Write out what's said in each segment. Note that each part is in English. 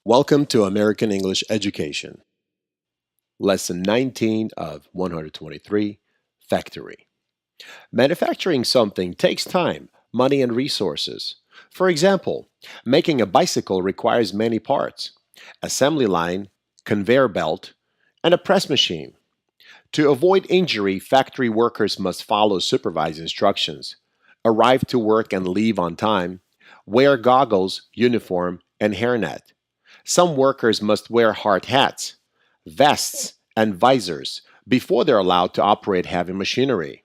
Welcome to American English Education. Lesson 19 of 123, Factory. Manufacturing something takes time, money, and resources. For example, making a bicycle requires many parts: assembly line, conveyor belt, and a press machine. To avoid injury, factory workers must follow supervised instructions, arrive to work and leave on time, wear goggles, uniform, and hairnet. Some workers must wear hard hats, vests, and visors before they're allowed to operate heavy machinery.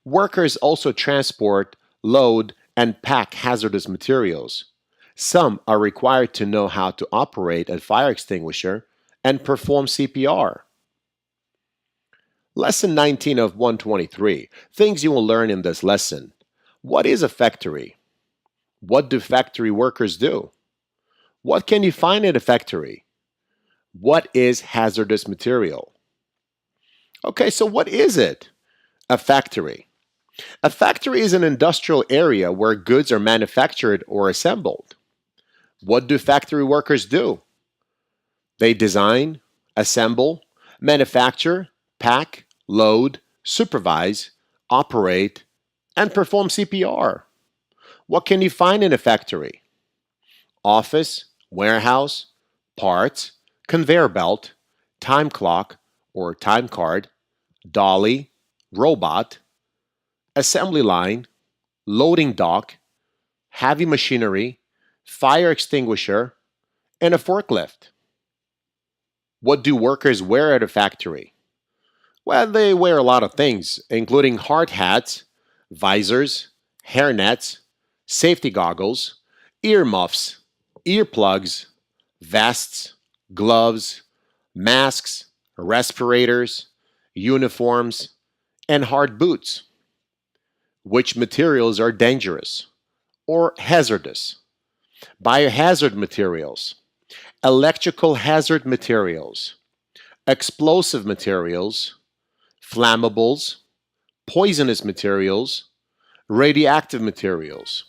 Workers also transport, load, and pack hazardous materials. Some are required to know how to operate a fire extinguisher and perform CPR. Lesson 19 of 123. Things you will learn in this lesson. What is a factory? What do factory workers do? What can you find in a factory? What is hazardous material? Okay, so what is it? A factory. A factory is an industrial area where goods are manufactured or assembled. What do factory workers do? They design, assemble, manufacture, pack, load, supervise, operate, and perform CPR. What can you find in a factory? Office, warehouse, parts, conveyor belt, time clock or time card, dolly, robot, assembly line, loading dock, heavy machinery, fire extinguisher, and a forklift. What do workers wear at a factory? Well, they wear a lot of things, including hard hats, visors, hairnets, safety goggles, earmuffs, earplugs, vests, gloves, masks, respirators, uniforms, and hard boots. Which materials are dangerous or hazardous? Biohazard materials, electrical hazard materials, explosive materials, flammables, poisonous materials, radioactive materials.